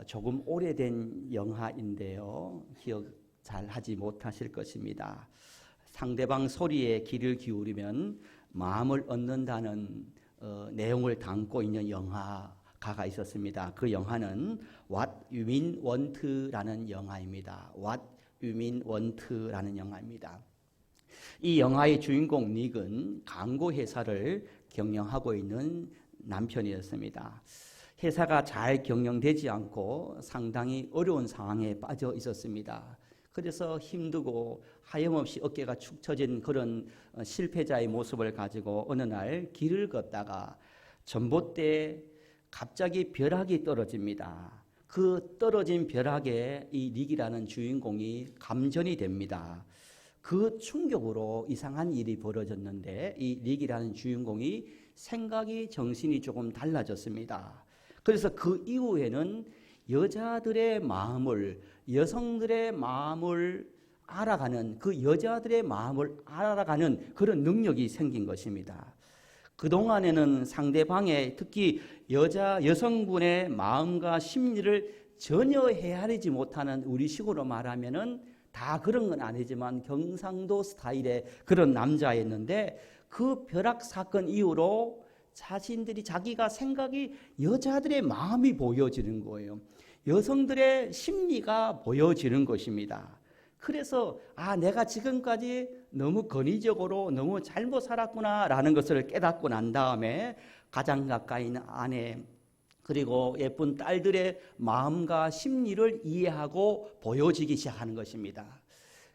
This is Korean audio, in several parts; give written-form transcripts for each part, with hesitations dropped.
조금 오래된 영화인데요. 기억 잘 하지 못하실 것입니다. 상대방 소리에 귀를 기울이면 마음을 얻는다는 내용을 담고 있는 영화가 있었습니다. 그 영화는 What You Mean Want라는 영화입니다. What You Mean Want라는 영화입니다. 이 영화의 주인공 닉은 광고 회사를 경영하고 있는 남편이었습니다. 회사가 잘 경영되지 않고 상당히 어려운 상황에 빠져 있었습니다. 그래서 힘들고 하염없이 어깨가 축 처진 그런 실패자의 모습을 가지고 어느 날 길을 걷다가 전봇대에 갑자기 벼락이 떨어집니다. 그 떨어진 벼락에 이 닉이라는 주인공이 감전이 됩니다. 그 충격으로 이상한 일이 벌어졌는데 이 닉이라는 주인공이 생각이 정신이 조금 달라졌습니다. 그래서 그 이후에는 여자들의 마음을, 여성들의 마음을 알아가는, 그 여자들의 마음을 알아가는 그런 능력이 생긴 것입니다. 그동안에는 상대방의, 특히 여성분의 마음과 심리를 전혀 헤아리지 못하는, 우리식으로 말하면은 다 그런 건 아니지만 경상도 스타일의 그런 남자였는데, 그 벼락 사건 이후로 자기가 생각이, 여자들의 마음이 보여지는 거예요. 여성들의 심리가 보여지는 것입니다. 그래서 내가 지금까지 너무 권위적으로 너무 잘못 살았구나라는 것을 깨닫고 난 다음에 가장 가까이 있는 아내, 그리고 예쁜 딸들의 마음과 심리를 이해하고 보여지기 시작하는 것입니다.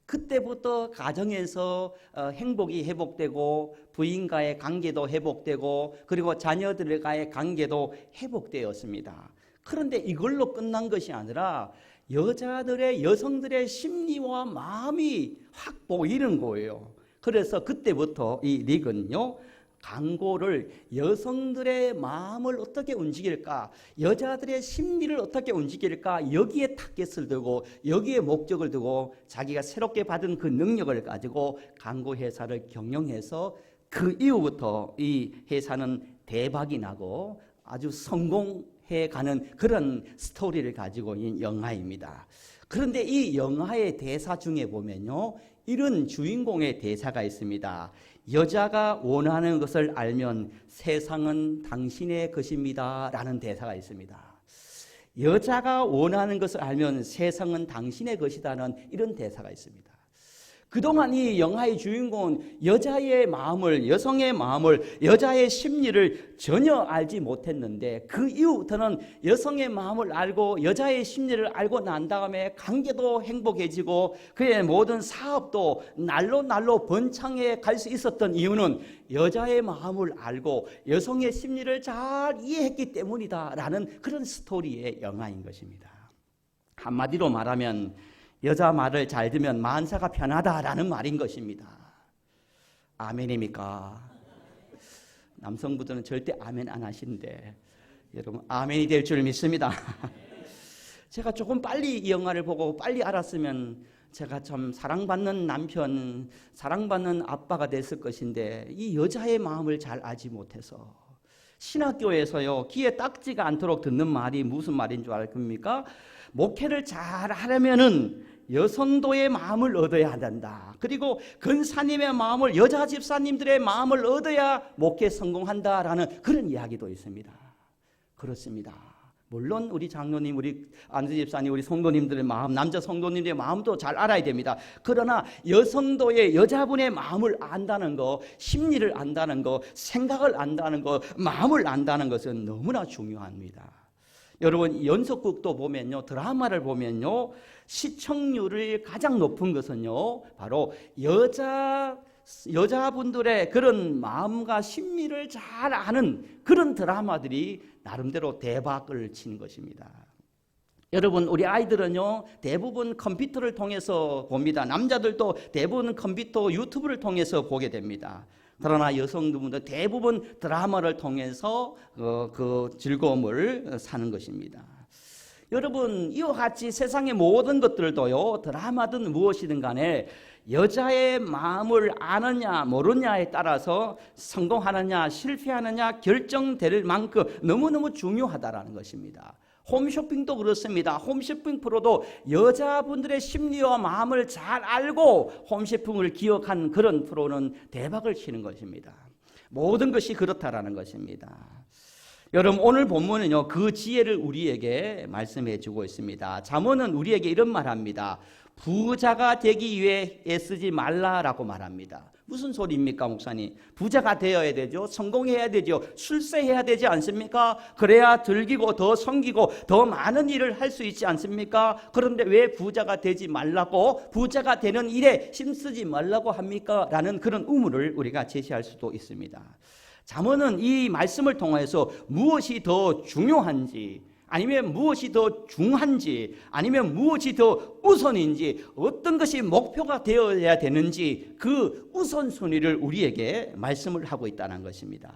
그때부터 가정에서 행복이 회복되고 부인과의 관계도 회복되고 그리고 자녀들과의 관계도 회복되었습니다. 그런데 이걸로 끝난 것이 아니라 여성들의 심리와 마음이 확 보이는 거예요. 그래서 그때부터 이 닉은요, 광고를 여성들의 마음을 어떻게 움직일까, 여자들의 심리를 어떻게 움직일까, 여기에 타겟을 두고 여기에 목적을 두고 자기가 새롭게 받은 그 능력을 가지고 광고 회사를 경영해서 그 이후부터 이 회사는 대박이 나고 아주 성공해가는 그런 스토리를 가지고 있는 영화입니다. 그런데 이 영화의 대사 중에 보면요, 이런 주인공의 대사가 있습니다. 여자가 원하는 것을 알면 세상은 당신의 것입니다 라는 대사가 있습니다. 여자가 원하는 것을 알면 세상은 당신의 것이다는 이런 대사가 있습니다. 그동안 이 영화의 주인공은 여자의 마음을, 여성의 마음을, 여자의 심리를 전혀 알지 못했는데, 그 이후부터는 여성의 마음을 알고 여자의 심리를 알고 난 다음에 관계도 행복해지고 그의 모든 사업도 날로 번창해 갈 수 있었던 이유는 여자의 마음을 알고 여성의 심리를 잘 이해했기 때문이다라는 그런 스토리의 영화인 것입니다. 한마디로 말하면 여자 말을 잘 듣면 만사가 편하다라는 말인 것입니다. 아멘입니까? 남성분들은 절대 아멘 안 하시는데 여러분 아멘이 될 줄 믿습니다. 제가 조금 빨리 이 영화를 보고 빨리 알았으면 제가 참 사랑받는 남편, 사랑받는 아빠가 됐을 것인데 이 여자의 마음을 잘 알지 못해서 신학교에서요, 귀에 딱지가 않도록 듣는 말이 무슨 말인 줄 알 겁니까? 목회를 잘 하려면은 여성도의 마음을 얻어야 한다. 그리고 근사님의 마음을, 여자 집사님들의 마음을 얻어야 목회 성공한다라는 그런 이야기도 있습니다. 그렇습니다. 물론 우리 장로님, 우리 안수 집사님, 우리 성도님들의 마음, 남자 성도님들의 마음도 잘 알아야 됩니다. 그러나 여성도의, 여자분의 마음을 안다는 거, 심리를 안다는 거, 생각을 안다는 거, 마음을 안다는 것은 너무나 중요합니다. 여러분 연속극도 보면요, 드라마를 보면요, 시청률이 가장 높은 것은요 바로 여자분들의 그런 마음과 심리를 잘 아는 그런 드라마들이 나름대로 대박을 치는 것입니다. 여러분 우리 아이들은요 대부분 컴퓨터를 통해서 봅니다. 남자들도 대부분 컴퓨터 유튜브를 통해서 보게 됩니다. 그러나 여성분들 대부분 드라마를 통해서 그 즐거움을 사는 것입니다. 여러분 이와 같이 세상의 모든 것들도요, 드라마든 무엇이든 간에 여자의 마음을 아느냐 모르냐에 따라서 성공하느냐 실패하느냐 결정될 만큼 너무너무 중요하다라는 것입니다. 홈쇼핑도 그렇습니다. 홈쇼핑 프로도 여자분들의 심리와 마음을 잘 알고 홈쇼핑을 기억한 그런 프로는 대박을 치는 것입니다. 모든 것이 그렇다라는 것입니다. 여러분, 오늘 본문은요, 그 지혜를 우리에게 말씀해 주고 있습니다. 잠언은 우리에게 이런 말합니다. 부자가 되기 위해 애쓰지 말라라고 말합니다. 무슨 소리입니까, 목사님? 부자가 되어야 되죠. 성공해야 되죠. 출세해야 되지 않습니까? 그래야 덜기고 더 섬기고 더 많은 일을 할 수 있지 않습니까? 그런데 왜 부자가 되지 말라고, 부자가 되는 일에 힘쓰지 말라고 합니까? 라는 그런 의문을 우리가 제시할 수도 있습니다. 잠언은 이 말씀을 통해서 무엇이 더 중요한지, 아니면 무엇이 더 중한지, 아니면 무엇이 더 우선인지, 어떤 것이 목표가 되어야 되는지 그 우선순위를 우리에게 말씀을 하고 있다는 것입니다.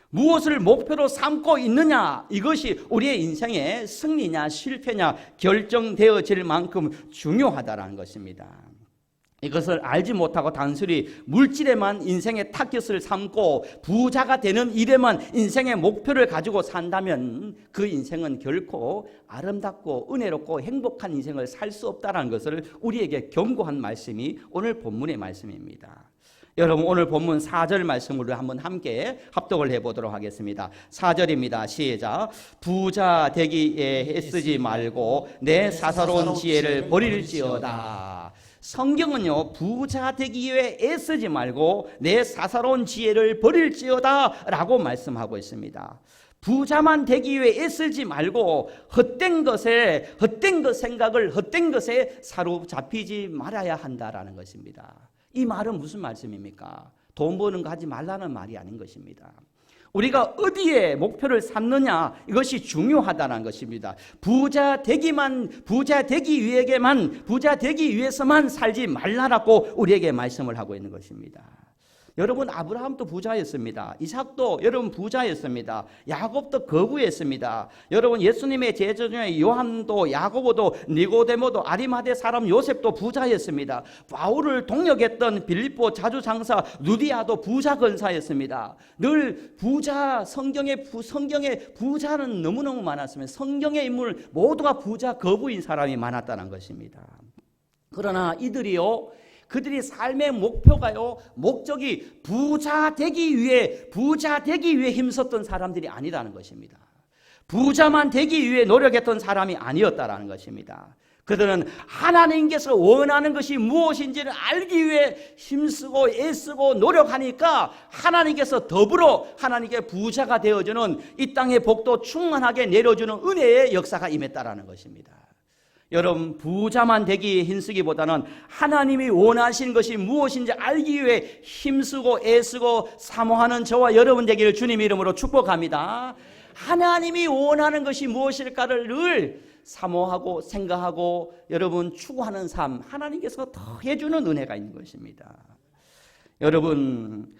무엇을 목표로 삼고 있느냐, 이것이 우리의 인생의 승리냐 실패냐 결정되어질 만큼 중요하다는 것입니다. 이것을 알지 못하고 단순히 물질에만 인생의 타깃을 삼고 부자가 되는 일에만 인생의 목표를 가지고 산다면 그 인생은 결코 아름답고 은혜롭고 행복한 인생을 살 수 없다는 것을 우리에게 경고한 말씀이 오늘 본문의 말씀입니다. 여러분, 오늘 본문 4절 말씀으로 한번 함께 합독을 해보도록 하겠습니다. 4절입니다. 시작. 부자 되기에 애쓰지 말고 내 사사로운 지혜를 버릴지어다. 성경은요, 부자 되기 위해 애쓰지 말고 내 사사로운 지혜를 버릴지어다 라고 말씀하고 있습니다. 부자만 되기 위해 애쓰지 말고 헛된 것에, 헛된 것 생각을 헛된 것에 사로잡히지 말아야 한다라는 것입니다. 이 말은 무슨 말씀입니까? 돈 버는 거 하지 말라는 말이 아닌 것입니다. 우리가 어디에 목표를 삼느냐, 이것이 중요하다는 것입니다. 부자 되기 위해서만 살지 말라라고 우리에게 말씀을 하고 있는 것입니다. 여러분, 아브라함도 부자였습니다. 이삭도 여러분 부자였습니다. 야곱도 거부했습니다. 여러분, 예수님의 제자 중에 요한도 야고보도 니고데모도 아리마대 사람 요셉도 부자였습니다. 바울을 동역했던 빌립보 자주장사 루디아도 부자 권사였습니다. 늘 부자, 성경의 부자는 너무너무 많았습니다. 성경의 인물 모두가 부자 거부인 사람이 많았다는 것입니다. 그러나 그들이 삶의 목표가요, 목적이 부자 되기 위해 힘썼던 사람들이 아니라는 것입니다. 부자만 되기 위해 노력했던 사람이 아니었다라는 것입니다. 그들은 하나님께서 원하는 것이 무엇인지를 알기 위해 힘쓰고 애쓰고 노력하니까 하나님께서 더불어 하나님께 부자가 되어주는, 이 땅의 복도 충만하게 내려주는 은혜의 역사가 임했다라는 것입니다. 여러분, 부자만 되기 힘쓰기보다는 하나님이 원하시는 것이 무엇인지 알기 위해 힘쓰고 애쓰고 사모하는 저와 여러분 되기를 주님 이름으로 축복합니다. 하나님이 원하는 것이 무엇일까를 늘 사모하고 생각하고 여러분 추구하는 삶, 하나님께서 더해주는 은혜가 있는 것입니다. 여러분,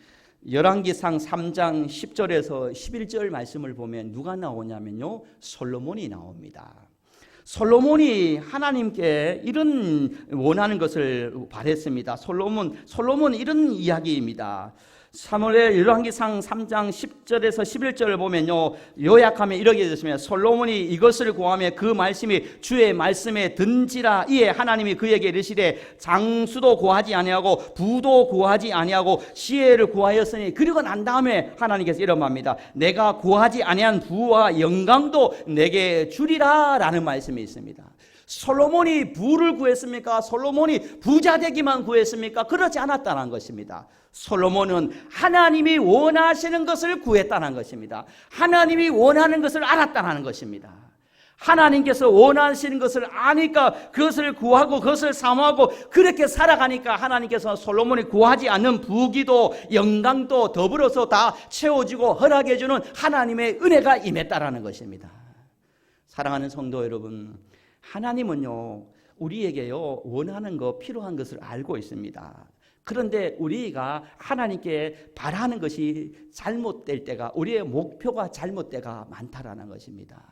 열왕기상 3장 10절에서 11절 말씀을 보면 누가 나오냐면요, 솔로몬이 나옵니다. 솔로몬이 하나님께 이런 원하는 것을 바랬습니다. 솔로몬 이런 이야기입니다. 사무엘 열왕기상 3장 10절에서 11절을 보면요, 요약하면 이렇게 되었습니다. 솔로몬이 이것을 구하며 그 말씀이 주의 말씀에 든지라. 이에 하나님이 그에게 이르시되 장수도 구하지 아니하고 부도 구하지 아니하고 지혜를 구하였으니, 그리고 난 다음에 하나님께서 이런 말입니다. 내가 구하지 아니한 부와 영광도 내게 주리라 라는 말씀이 있습니다. 솔로몬이 부를 구했습니까? 솔로몬이 부자 되기만 구했습니까? 그렇지 않았다는 것입니다. 솔로몬은 하나님이 원하시는 것을 구했다는 것입니다. 하나님이 원하는 것을 알았다는 것입니다. 하나님께서 원하시는 것을 아니까 그것을 구하고 그것을 사모하고 그렇게 살아가니까 하나님께서 솔로몬이 구하지 않는 부귀도 영광도 더불어서 다 채워지고 허락해주는 하나님의 은혜가 임했다라는 것입니다. 사랑하는 성도 여러분, 하나님은요, 우리에게요, 원하는 거, 필요한 것을 알고 있습니다. 그런데 우리가 하나님께 바라는 것이 잘못될 때가, 우리의 목표가 잘못될 때가 많다라는 것입니다.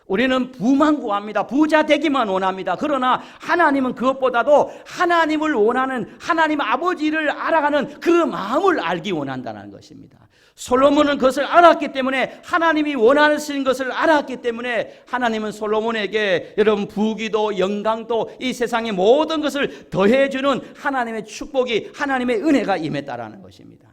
우리는 부만 구합니다. 부자 되기만 원합니다. 그러나 하나님은 그것보다도 하나님을 원하는 하나님 아버지를 알아가는 그 마음을 알기 원한다는 것입니다. 솔로몬은 그것을 알았기 때문에, 하나님이 원하시는 것을 알았기 때문에 하나님은 솔로몬에게 여러분 부귀도 영광도 이 세상의 모든 것을 더해주는 하나님의 축복이, 하나님의 은혜가 임했다라는 것입니다.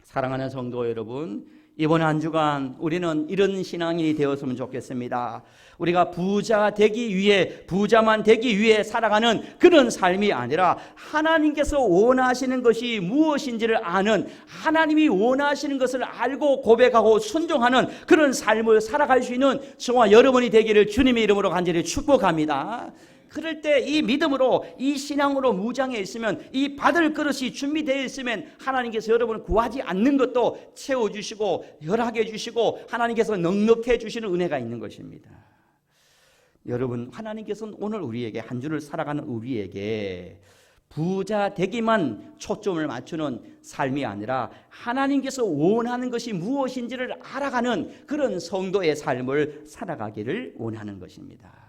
사랑하는 성도 여러분, 이번 한 주간 우리는 이런 신앙이 되었으면 좋겠습니다. 우리가 부자 되기 위해, 부자만 되기 위해 살아가는 그런 삶이 아니라 하나님께서 원하시는 것이 무엇인지를 아는, 하나님이 원하시는 것을 알고 고백하고 순종하는 그런 삶을 살아갈 수 있는 저와 여러분이 되기를 주님의 이름으로 간절히 축복합니다. 그럴 때 이 믿음으로, 이 신앙으로 무장해 있으면, 이 받을 그릇이 준비되어 있으면 하나님께서 여러분을 구하지 않는 것도 채워주시고 허락해 주시고 하나님께서 넉넉해 주시는 은혜가 있는 것입니다. 여러분, 하나님께서는 오늘 우리에게, 한 주를 살아가는 우리에게 부자 되기만 초점을 맞추는 삶이 아니라 하나님께서 원하는 것이 무엇인지를 알아가는 그런 성도의 삶을 살아가기를 원하는 것입니다.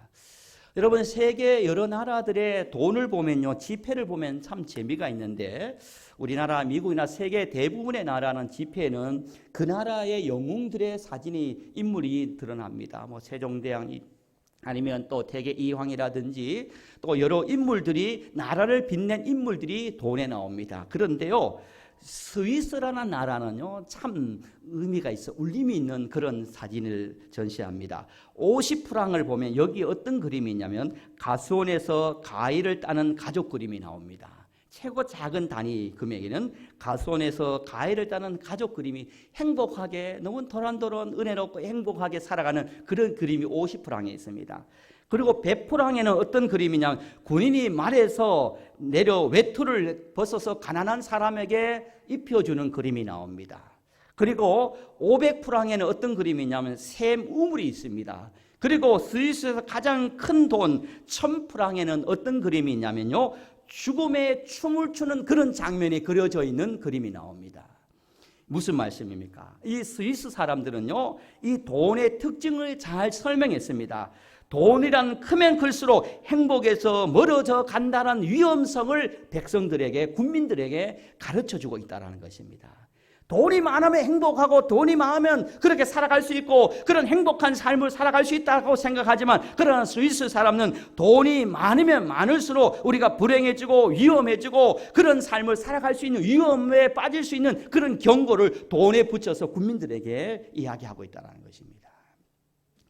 여러분, 세계 여러 나라들의 돈을 보면요, 지폐를 보면 참 재미가 있는데, 우리나라, 미국이나 세계 대부분의 나라는 지폐에는 그 나라의 영웅들의 사진이, 인물이 드러납니다. 뭐 세종대왕, 아니면 또 대개 이황이라든지 또 여러 인물들이, 나라를 빛낸 인물들이 돈에 나옵니다. 그런데요, 스위스라는 나라는요, 참 의미가 있어, 울림이 있는 그런 사진을 전시합니다. 50프랑을 보면 여기 어떤 그림이 있냐면 가수원에서 가위를 따는 가족 그림이 나옵니다. 최고 작은 단위 금액에는 가수원에서 가위를 따는 가족 그림이, 행복하게, 너무 도란도란 은혜롭고 행복하게 살아가는 그런 그림이 50프랑에 있습니다. 그리고 100프랑에는 어떤 그림이냐, 군인이 말에서 내려 외투를 벗어서 가난한 사람에게 입혀주는 그림이 나옵니다. 그리고 500프랑에는 어떤 그림이냐면 샘 우물이 있습니다. 그리고 스위스에서 가장 큰 돈 1000프랑에는 어떤 그림이 있냐면요, 죽음의 춤을 추는 그런 장면이 그려져 있는 그림이 나옵니다. 무슨 말씀입니까? 이 스위스 사람들은요, 이 돈의 특징을 잘 설명했습니다. 돈이란 크면 클수록 행복에서 멀어져 간다는 위험성을 백성들에게, 국민들에게 가르쳐주고 있다는 것입니다. 돈이 많으면 행복하고, 돈이 많으면 그렇게 살아갈 수 있고 그런 행복한 삶을 살아갈 수 있다고 생각하지만, 그러나 스위스 사람은 돈이 많으면 많을수록 우리가 불행해지고 위험해지고 그런 삶을 살아갈 수 있는, 위험에 빠질 수 있는 그런 경고를 돈에 붙여서 국민들에게 이야기하고 있다는 것입니다.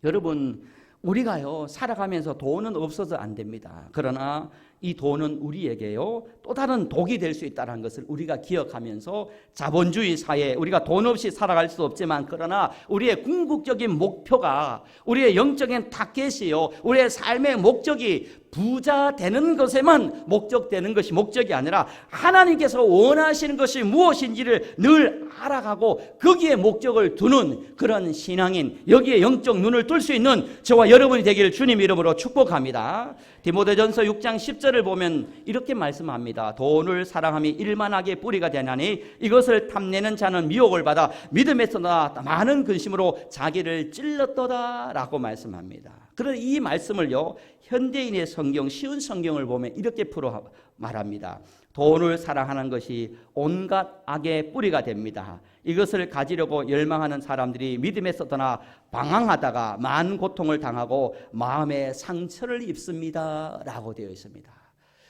여러분, 우리가요, 살아가면서 돈은 없어서 안 됩니다. 그러나 이 돈은 우리에게요, 또 다른 독이 될 수 있다는 것을 우리가 기억하면서, 자본주의 사회, 우리가 돈 없이 살아갈 수 없지만, 그러나 우리의 궁극적인 목표가, 우리의 영적인 타겟이요, 우리의 삶의 목적이 부자 되는 것에만 목적되는 것이 목적이 아니라 하나님께서 원하시는 것이 무엇인지를 늘 알아가고 거기에 목적을 두는 그런 신앙인, 여기에 영적 눈을 뜰 수 있는 저와 여러분이 되기를 주님 이름으로 축복합니다. 디모데전서 6장 10절을 보면 이렇게 말씀합니다. 돈을 사랑함이 일만하게 뿌리가 되나니 이것을 탐내는 자는 미혹을 받아 믿음에서나 많은 근심으로 자기를 찔렀도다 라고 말씀합니다. 그런데 이 말씀을요, 현대인의 성경, 쉬운 성경을 보면 이렇게 풀어 말합니다. 돈을 사랑하는 것이 온갖 악의 뿌리가 됩니다. 이것을 가지려고 열망하는 사람들이 믿음에서 떠나 방황하다가 많은 고통을 당하고 마음에 상처를 입습니다 라고 되어 있습니다.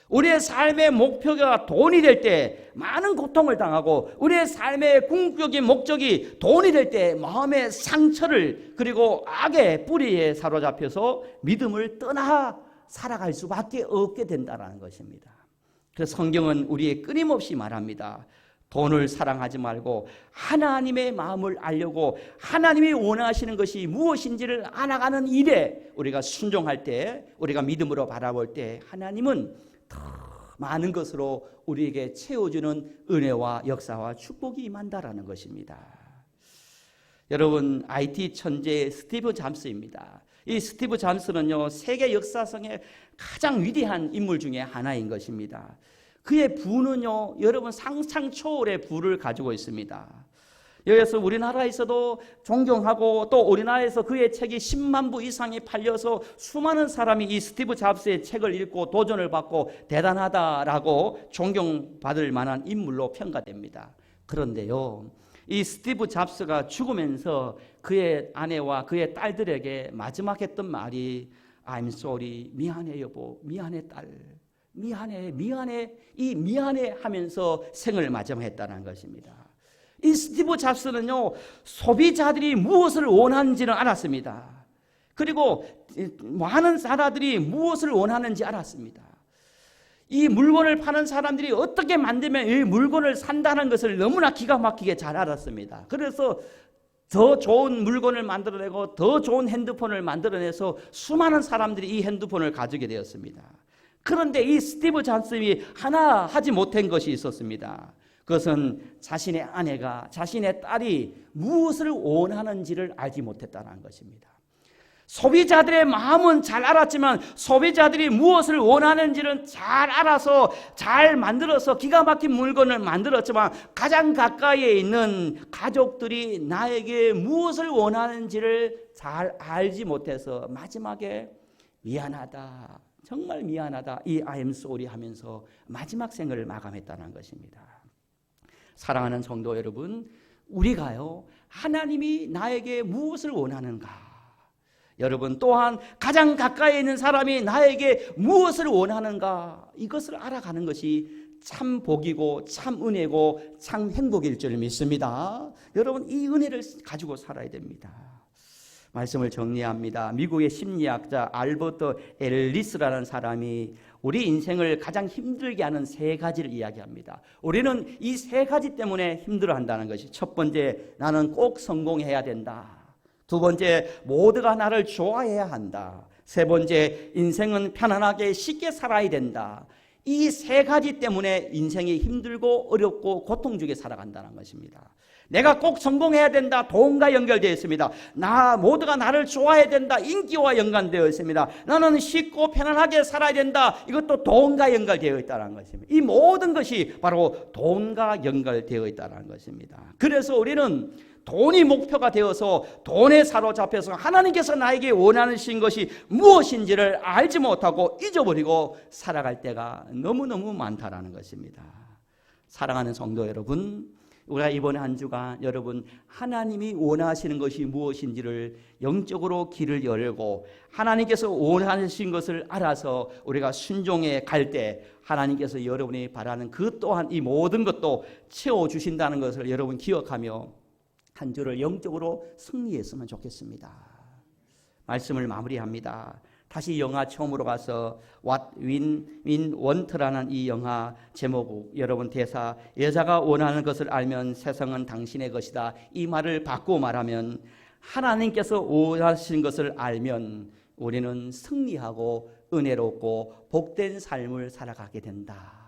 우리의 삶의 목표가 돈이 될 때 많은 고통을 당하고, 우리의 삶의 궁극적인 목적이 돈이 될 때 마음의 상처를, 그리고 악의 뿌리에 사로잡혀서 믿음을 떠나 살아갈 수밖에 없게 된다는 것입니다. 그래서 성경은 우리의 끊임없이 말합니다. 돈을 사랑하지 말고 하나님의 마음을 알려고, 하나님이 원하시는 것이 무엇인지를 알아가는 일에 우리가 순종할 때, 우리가 믿음으로 바라볼 때 하나님은 더 많은 것으로 우리에게 채워주는 은혜와 역사와 축복이 임한다라는 것입니다. 여러분, IT 천재 스티브 잡스입니다. 이 스티브 잡스는요, 세계 역사상의 가장 위대한 인물 중에 하나인 것입니다. 그의 부는요, 여러분 상상 초월의 부를 가지고 있습니다. 여기서 우리나라에서도 존경하고 또 우리나라에서 그의 책이 10만 부 이상이 팔려서 수많은 사람이 이 스티브 잡스의 책을 읽고 도전을 받고 대단하다라고 존경받을 만한 인물로 평가됩니다. 그런데요, 이 스티브 잡스가 죽으면서 그의 아내와 그의 딸들에게 마지막 했던 말이 I'm sorry, 미안해 여보, 미안해 딸, 미안해 이 미안해 하면서 생을 마감했다는 것입니다. 이 스티브 잡스는요, 소비자들이 무엇을 원하는지는 알았습니다. 그리고 많은 사람들이 무엇을 원하는지 알았습니다. 이 물건을 파는 사람들이 어떻게 만들면 이 물건을 산다는 것을 너무나 기가 막히게 잘 알았습니다. 그래서 더 좋은 물건을 만들어내고 더 좋은 핸드폰을 만들어내서 수많은 사람들이 이 핸드폰을 가지게 되었습니다. 그런데 이 스티브 잡스이 하나 하지 못한 것이 있었습니다. 그것은 자신의 아내가, 자신의 딸이 무엇을 원하는지를 알지 못했다는 것입니다. 소비자들의 마음은 잘 알았지만 소비자들이 무엇을 원하는지는 잘 알아서 잘 만들어서 기가 막힌 물건을 만들었지만 가장 가까이에 있는 가족들이 나에게 무엇을 원하는지를 잘 알지 못해서 마지막에 미안하다, 정말 미안하다, 이 I'm sorry 하면서 마지막 생을 마감했다는 것입니다. 사랑하는 성도 여러분, 우리가요, 하나님이 나에게 무엇을 원하는가? 여러분 또한 가장 가까이 있는 사람이 나에게 무엇을 원하는가? 이것을 알아가는 것이 참 복이고 참 은혜고 참 행복일 줄 믿습니다. 여러분 이 은혜를 가지고 살아야 됩니다. 말씀을 정리합니다. 미국의 심리학자 알버트 엘리스라는 사람이 우리 인생을 가장 힘들게 하는 세 가지를 이야기합니다. 우리는 이 세 가지 때문에 힘들어한다는 것이, 첫 번째, 나는 꼭 성공해야 된다. 두 번째, 모두가 나를 좋아해야 한다. 세 번째, 인생은 편안하게 쉽게 살아야 된다. 이 세 가지 때문에 인생이 힘들고 어렵고 고통 중에 살아간다는 것입니다. 내가 꼭 성공해야 된다. 돈과 연결되어 있습니다. 모두가 나를 좋아해야 된다. 인기와 연관되어 있습니다. 나는 쉽고 편안하게 살아야 된다. 이것도 돈과 연결되어 있다는 것입니다. 이 모든 것이 바로 돈과 연결되어 있다는 것입니다. 그래서 우리는 돈이 목표가 되어서 돈에 사로잡혀서 하나님께서 나에게 원하시는 것이 무엇인지를 알지 못하고 잊어버리고 살아갈 때가 너무너무 많다라는 것입니다. 사랑하는 성도 여러분, 우리가 이번에 한 주간 여러분 하나님이 원하시는 것이 무엇인지를 영적으로 길을 열고 하나님께서 원하시는 것을 알아서 우리가 순종해 갈 때 하나님께서 여러분이 바라는 그 또한 이 모든 것도 채워주신다는 것을 여러분 기억하며 한 주를 영적으로 승리했으면 좋겠습니다. 말씀을 마무리합니다. 다시 영화 처음으로 가서 What We Want라는 이 영화 제목, 여러분 대사, 여자가 원하는 것을 알면 세상은 당신의 것이다. 이 말을 바꾸어 말하면 하나님께서 원하시는 것을 알면 우리는 승리하고 은혜롭고 복된 삶을 살아가게 된다.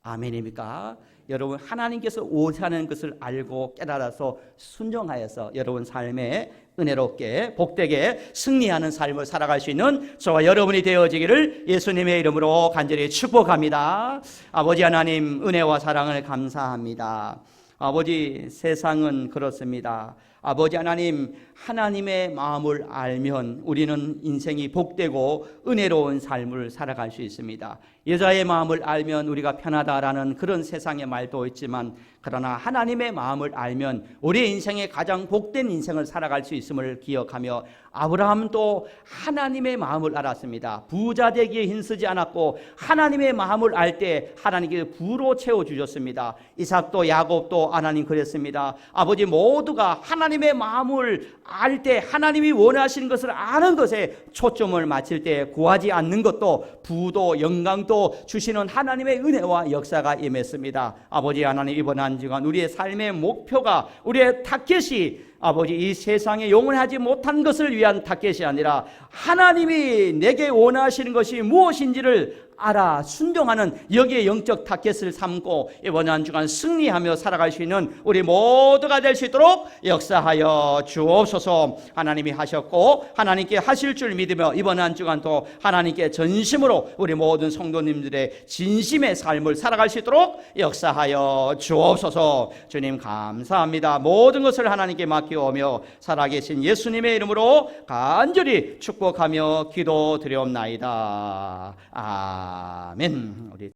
아멘입니까? 여러분 하나님께서 원하는 것을 알고 깨달아서 순종하여서 여러분 삶에 은혜롭게 복되게 승리하는 삶을 살아갈 수 있는 저와 여러분이 되어지기를 예수님의 이름으로 간절히 축복합니다. 아버지 하나님, 은혜와 사랑을 감사합니다. 아버지, 세상은 그렇습니다. 아버지 하나님, 하나님의 마음을 알면 우리는 인생이 복되고 은혜로운 삶을 살아갈 수 있습니다. 여자의 마음을 알면 우리가 편하다라는 그런 세상의 말도 있지만, 그러나 하나님의 마음을 알면 우리 인생의 가장 복된 인생을 살아갈 수 있음을 기억하며, 아브라함도 하나님의 마음을 알았습니다. 부자 되기에 힘쓰지 않았고 하나님의 마음을 알 때 하나님께 부로 채워주셨습니다. 이삭도 야곱도 하나님 그랬습니다. 아버지, 모두가 하나님의 마음을 알 때 하나님이 원하시는 것을 아는 것에 초점을 맞출 때 구하지 않는 것도 부도 영광도 주시는 하나님의 은혜와 역사가 임했습니다. 아버지 하나님, 이번 한 주간 우리의 삶의 목표가, 우리의 타겟이 아버지 이 세상에 영원하지 못한 것을 위한 타켓이 아니라 하나님이 내게 원하시는 것이 무엇인지를 알아 순종하는 여기에 영적 타켓을 삼고 이번 한 주간 승리하며 살아갈 수 있는 우리 모두가 될 수 있도록 역사하여 주옵소서. 하나님이 하셨고 하나님께 하실 줄 믿으며 이번 한 주간도 하나님께 전심으로 우리 모든 성도님들의 진심의 삶을 살아갈 수 있도록 역사하여 주옵소서. 주님 감사합니다. 모든 것을 하나님께 맡기오며 살아계신 예수님의 이름으로 간절히 축복하며 기도드리옵나이다. 아멘. 우리